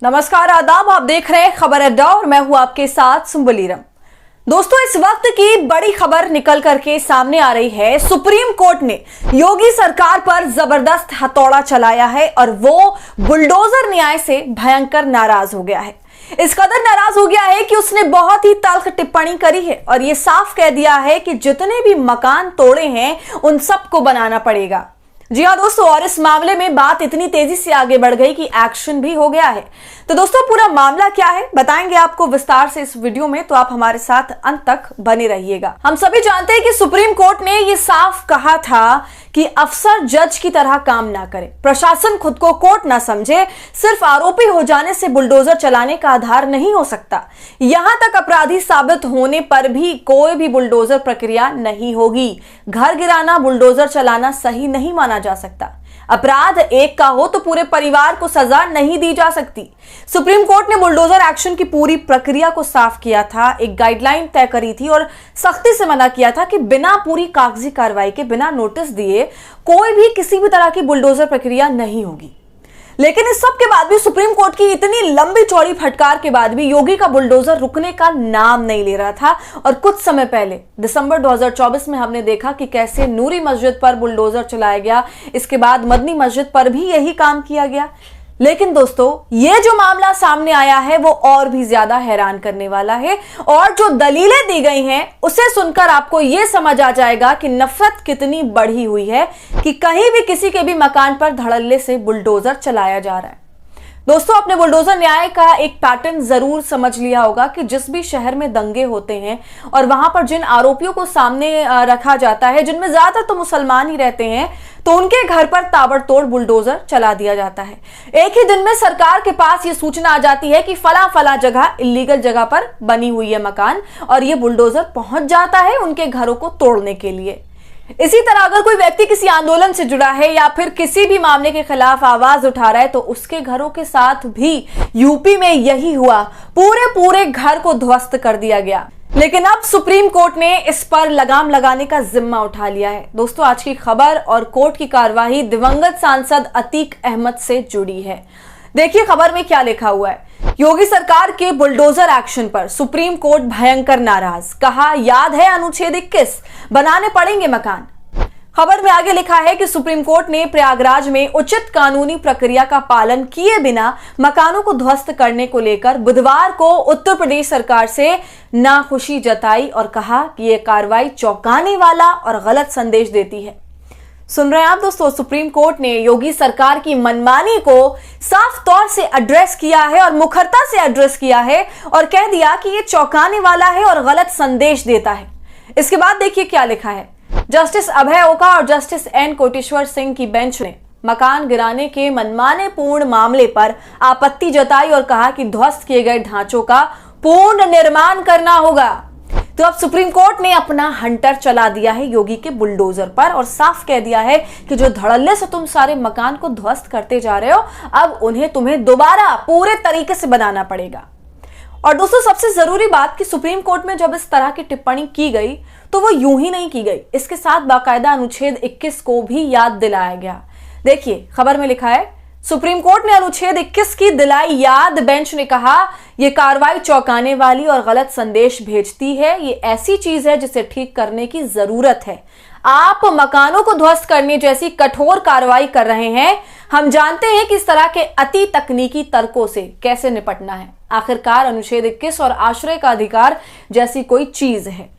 नमस्कार, आदाब। आप देख रहे हैं खबर अड्डा और मैं हूं आपके साथ सुंबलीरम। दोस्तों, इस वक्त की बड़ी खबर निकल करके सामने आ रही है। सुप्रीम कोर्ट ने योगी सरकार पर जबरदस्त हथौड़ा चलाया है और वो बुलडोजर न्याय से भयंकर नाराज हो गया है। इस कदर नाराज हो गया है कि उसने बहुत ही तल्ख टिप्पणी करी है और ये साफ कह दिया है कि जितने भी मकान तोड़े हैं उन सबको बनाना पड़ेगा। जी हाँ दोस्तों, और इस मामले में बात इतनी तेजी से आगे बढ़ गई कि एक्शन भी हो गया है। तो दोस्तों, पूरा मामला क्या है बताएंगे आपको विस्तार से इस वीडियो में, तो आप हमारे साथ अंत तक बने रहिएगा। हम सभी जानते हैं कि सुप्रीम कोर्ट ने ये साफ कहा था कि अफसर जज की तरह काम ना करे, प्रशासन खुद को कोर्ट ना समझे, सिर्फ आरोपी हो जाने से बुलडोजर चलाने का आधार नहीं हो सकता। यहां तक अपराधी साबित होने पर भी कोई भी बुलडोजर प्रक्रिया नहीं होगी। घर गिराना, बुलडोजर चलाना सही नहीं माना जा सकता। अपराध एक का हो तो पूरे परिवार को सजा नहीं दी जा सकती। सुप्रीम कोर्ट ने बुलडोजर एक्शन की पूरी प्रक्रिया को साफ किया था, एक गाइडलाइन तय करी थी और सख्ती से मना किया था कि बिना पूरी कागजी कार्रवाई के, बिना नोटिस दिए कोई भी किसी भी तरह की बुलडोजर प्रक्रिया नहीं होगी। लेकिन इस सब के बाद भी, सुप्रीम कोर्ट की इतनी लंबी चौड़ी फटकार के बाद भी योगी का बुलडोजर रुकने का नाम नहीं ले रहा था। और कुछ समय पहले दिसंबर 2024 में हमने देखा कि कैसे नूरी मस्जिद पर बुलडोजर चलाया गया। इसके बाद मदनी मस्जिद पर भी यही काम किया गया। लेकिन दोस्तों, ये जो मामला सामने आया है वो और भी ज्यादा हैरान करने वाला है और जो दलीलें दी गई हैं उसे सुनकर आपको ये समझ आ जाएगा कि नफरत कितनी बढ़ी हुई है कि कहीं भी किसी के भी मकान पर धड़ल्ले से बुलडोजर चलाया जा रहा है। दोस्तों, अपने बुलडोजर न्याय का एक पैटर्न जरूर समझ लिया होगा कि जिस भी शहर में दंगे होते हैं और वहां पर जिन आरोपियों को सामने रखा जाता है, जिनमें ज्यादातर तो मुसलमान ही रहते हैं, तो उनके घर पर ताबड़तोड़ बुलडोजर चला दिया जाता है। एक ही दिन में सरकार के पास ये सूचना आ जाती है कि फला जगह, इलीगल जगह पर बनी हुई है मकान, और ये बुलडोजर पहुंच जाता है उनके घरों को तोड़ने के लिए। इसी तरह अगर कोई व्यक्ति किसी आंदोलन से जुड़ा है या फिर किसी भी मामले के खिलाफ आवाज उठा रहा है तो उसके घरों के साथ भी यूपी में यही हुआ। पूरे घर को ध्वस्त कर दिया गया। लेकिन अब सुप्रीम कोर्ट ने इस पर लगाम लगाने का जिम्मा उठा लिया है। दोस्तों, आज की खबर और कोर्ट की कार्यवाही दिवंगत सांसद अतीक अहमद से जुड़ी है। देखिए खबर में क्या लिखा हुआ है। योगी सरकार के बुलडोजर एक्शन पर सुप्रीम कोर्ट भयंकर नाराज, कहा याद है अनुच्छेद 21, बनाने पड़ेंगे मकान। खबर में आगे लिखा है कि सुप्रीम कोर्ट ने प्रयागराज में उचित कानूनी प्रक्रिया का पालन किए बिना मकानों को ध्वस्त करने को लेकर बुधवार को उत्तर प्रदेश सरकार से नाखुशी जताई और कहा कि यह कार्रवाई चौंकाने वाला और गलत संदेश देती है। सुन रहे हैं आप दोस्तों, सुप्रीम कोर्ट ने योगी सरकार की मनमानी को साफ तौर से एड्रेस किया है और मुखरता से एड्रेस किया है और कह दिया कि यह चौंकाने वाला है और गलत संदेश देता है। इसके बाद देखिए क्या लिखा है। जस्टिस अभय ओका और जस्टिस एन कोटेश्वर सिंह की बेंच ने मकान गिराने के मनमाने पूर्ण मामले पर आपत्ति जताई और कहा कि ध्वस्त किए गए ढांचों का पूर्ण निर्माण करना होगा। तो अब सुप्रीम कोर्ट ने अपना हंटर चला दिया है योगी के बुलडोजर पर और साफ कह दिया है कि जो धड़ल्ले से तुम सारे मकान को ध्वस्त करते जा रहे हो, अब उन्हें तुम्हें दोबारा पूरे तरीके से बनाना पड़ेगा। और दोस्तों, सबसे जरूरी बात कि सुप्रीम कोर्ट में जब इस तरह की टिप्पणी की गई तो वो यूं ही नहीं की गई, इसके साथ बाकायदा अनुच्छेद 21 को भी याद दिलाया गया। देखिए खबर में लिखा है, सुप्रीम कोर्ट ने अनुच्छेद 21 की दिलाई याद। बेंच ने कहा यह कार्रवाई चौंकाने वाली और गलत संदेश भेजती है। ये ऐसी चीज है जिसे ठीक करने की जरूरत है। आप मकानों को ध्वस्त करने जैसी कठोर कार्रवाई कर रहे हैं। हम जानते हैं कि इस तरह के अति तकनीकी तर्कों से कैसे निपटना है। आखिरकार अनुच्छेद 21 और आश्रय का अधिकार जैसी कोई चीज है।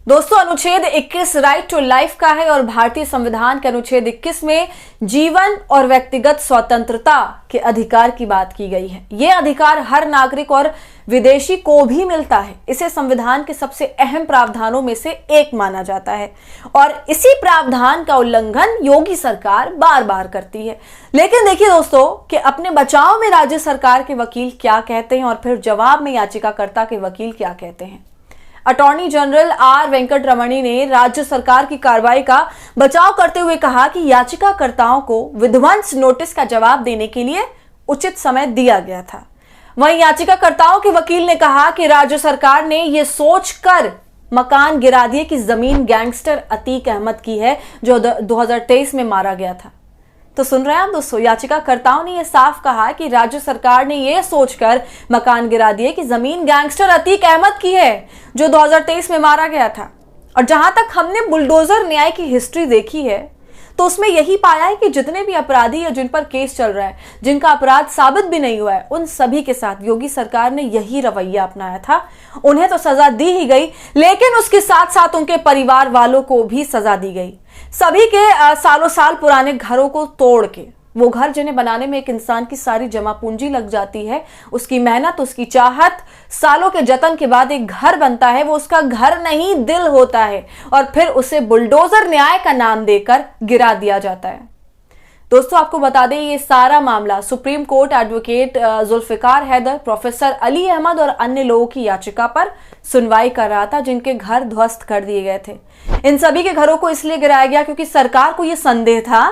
दोस्तों, अनुच्छेद 21 राइट टू लाइफ का है और भारतीय संविधान के अनुच्छेद 21 में जीवन और व्यक्तिगत स्वतंत्रता के अधिकार की बात की गई है। यह अधिकार हर नागरिक और विदेशी को भी मिलता है। इसे संविधान के सबसे अहम प्रावधानों में से एक माना जाता है और इसी प्रावधान का उल्लंघन योगी सरकार बार बार करती है। लेकिन देखिए दोस्तों कि अपने बचाव में राज्य सरकार के वकील क्या कहते हैं और फिर जवाब में याचिकाकर्ता के वकील क्या कहते हैं। अटॉर्नी जनरल आर वेंकट रमणी ने राज्य सरकार की कार्रवाई का बचाव करते हुए कहा कि याचिकाकर्ताओं को विध्वंस नोटिस का जवाब देने के लिए उचित समय दिया गया था। वहीं याचिकाकर्ताओं के वकील ने कहा कि राज्य सरकार ने यह सोचकर मकान गिरा दिए कि जमीन गैंगस्टर अतीक अहमद की है जो 2023 में मारा गया था। तो सुन रहे हैं आप दोस्तों, याचिकाकर्ताओं ने यह साफ कहा कि राज्य सरकार ने यह सोचकर मकान गिरा दिए कि जमीन गैंगस्टर अतीक अहमद की है, जो 2023 में मारा गया था। और जहां तक हमने बुलडोजर न्याय की हिस्ट्री देखी है तो उसमें यही पाया है कि जितने भी अपराधी या जिन पर केस चल रहा है, जिनका अपराध साबित भी नहीं हुआ है, उन सभी के साथ योगी सरकार ने यही रवैया अपनाया था। उन्हें तो सजा दी ही गई, लेकिन उसके साथ साथ उनके परिवार वालों को भी सजा दी गई। सभी के सालों साल पुराने घरों को तोड़ के, वो घर जिन्हें बनाने में एक इंसान की सारी जमा पूंजी लग जाती है, उसकी मेहनत, उसकी चाहत, सालों के जतन के बाद एक घर बनता है, वो उसका घर नहीं दिल होता है, और फिर उसे बुलडोजर न्याय का नाम देकर गिरा दिया जाता है। दोस्तों, आपको बता दें, ये सारा मामला supreme court advocate Zulfikar Haider, professor Ali Ahmed और अन्य लोगों की याचिका पर सुनवाई कर रहा था, जिनके घर ध्वस्त कर दिए गए थे। इन सभी के घरों को इसलिए गिराया गया क्योंकि सरकार को यह संदेह था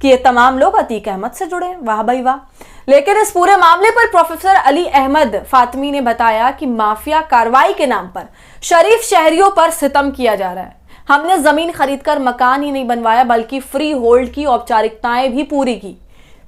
कि ये तमाम लोग अतीक अहमद से जुड़े हैं। वाह भाई वाह। लेकिन इस पूरे मामले पर प्रोफेसर अली अहमद फातमी ने बताया कि माफिया कार्रवाई के नाम पर शरीफ शहरियों पर सितम किया जा रहा है। हमने जमीन खरीदकर मकान ही नहीं बनवाया, बल्कि फ्री होल्ड की औपचारिकताएं भी पूरी की।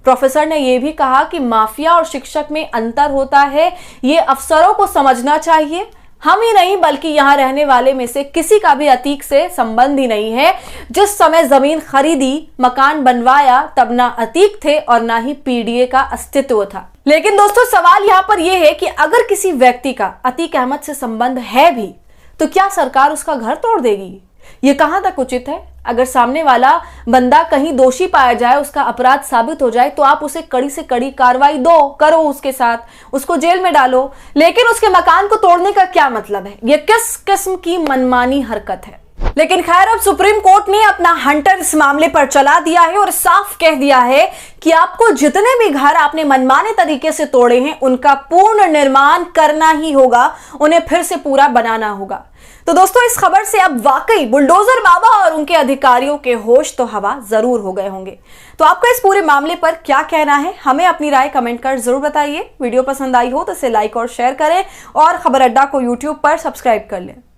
प्रोफेसर ने यह भी कहा कि माफिया और शिक्षक में अंतर होता है, ये अफसरों को समझना चाहिए। हम ही नहीं, बल्कि यहां रहने वाले में से किसी का भी अतीक से संबंध ही नहीं है। जिस समय जमीन खरीदी, मकान बनवाया, तब ना अतीक थे और ना ही पीडीए का अस्तित्व था। लेकिन दोस्तों, सवाल यहां पर यह है कि अगर किसी व्यक्ति का अतीक अहमद से संबंध है भी, तो क्या सरकार उसका घर तोड़ देगी? ये कहां तक उचित है? अगर सामने वाला बंदा कहीं दोषी पाया जाए, उसका अपराध साबित हो जाए, तो आप उसे कड़ी से कड़ी कार्रवाई करो उसके साथ, उसको जेल में डालो। लेकिन उसके मकान को तोड़ने का क्या मतलब है? यह किस किस्म की मनमानी हरकत है? लेकिन खैर, अब सुप्रीम कोर्ट ने अपना हंटर इस मामले पर चला दिया है और साफ कह दिया है कि आपको जितने भी घर आपने मनमाने तरीके से तोड़े हैं, उनका पूर्ण निर्माण करना ही होगा, उन्हें फिर से पूरा बनाना होगा। तो दोस्तों, इस खबर से अब वाकई बुलडोजर बाबा और उनके अधिकारियों के होश तो हवा जरूर हो गए होंगे। तो आपका इस पूरे मामले पर क्या कहना है? हमें अपनी राय कमेंट कर जरूर बताइए। वीडियो पसंद आई हो तो इसे लाइक और शेयर करें और खबर अड्डा को यूट्यूब पर सब्सक्राइब कर लें।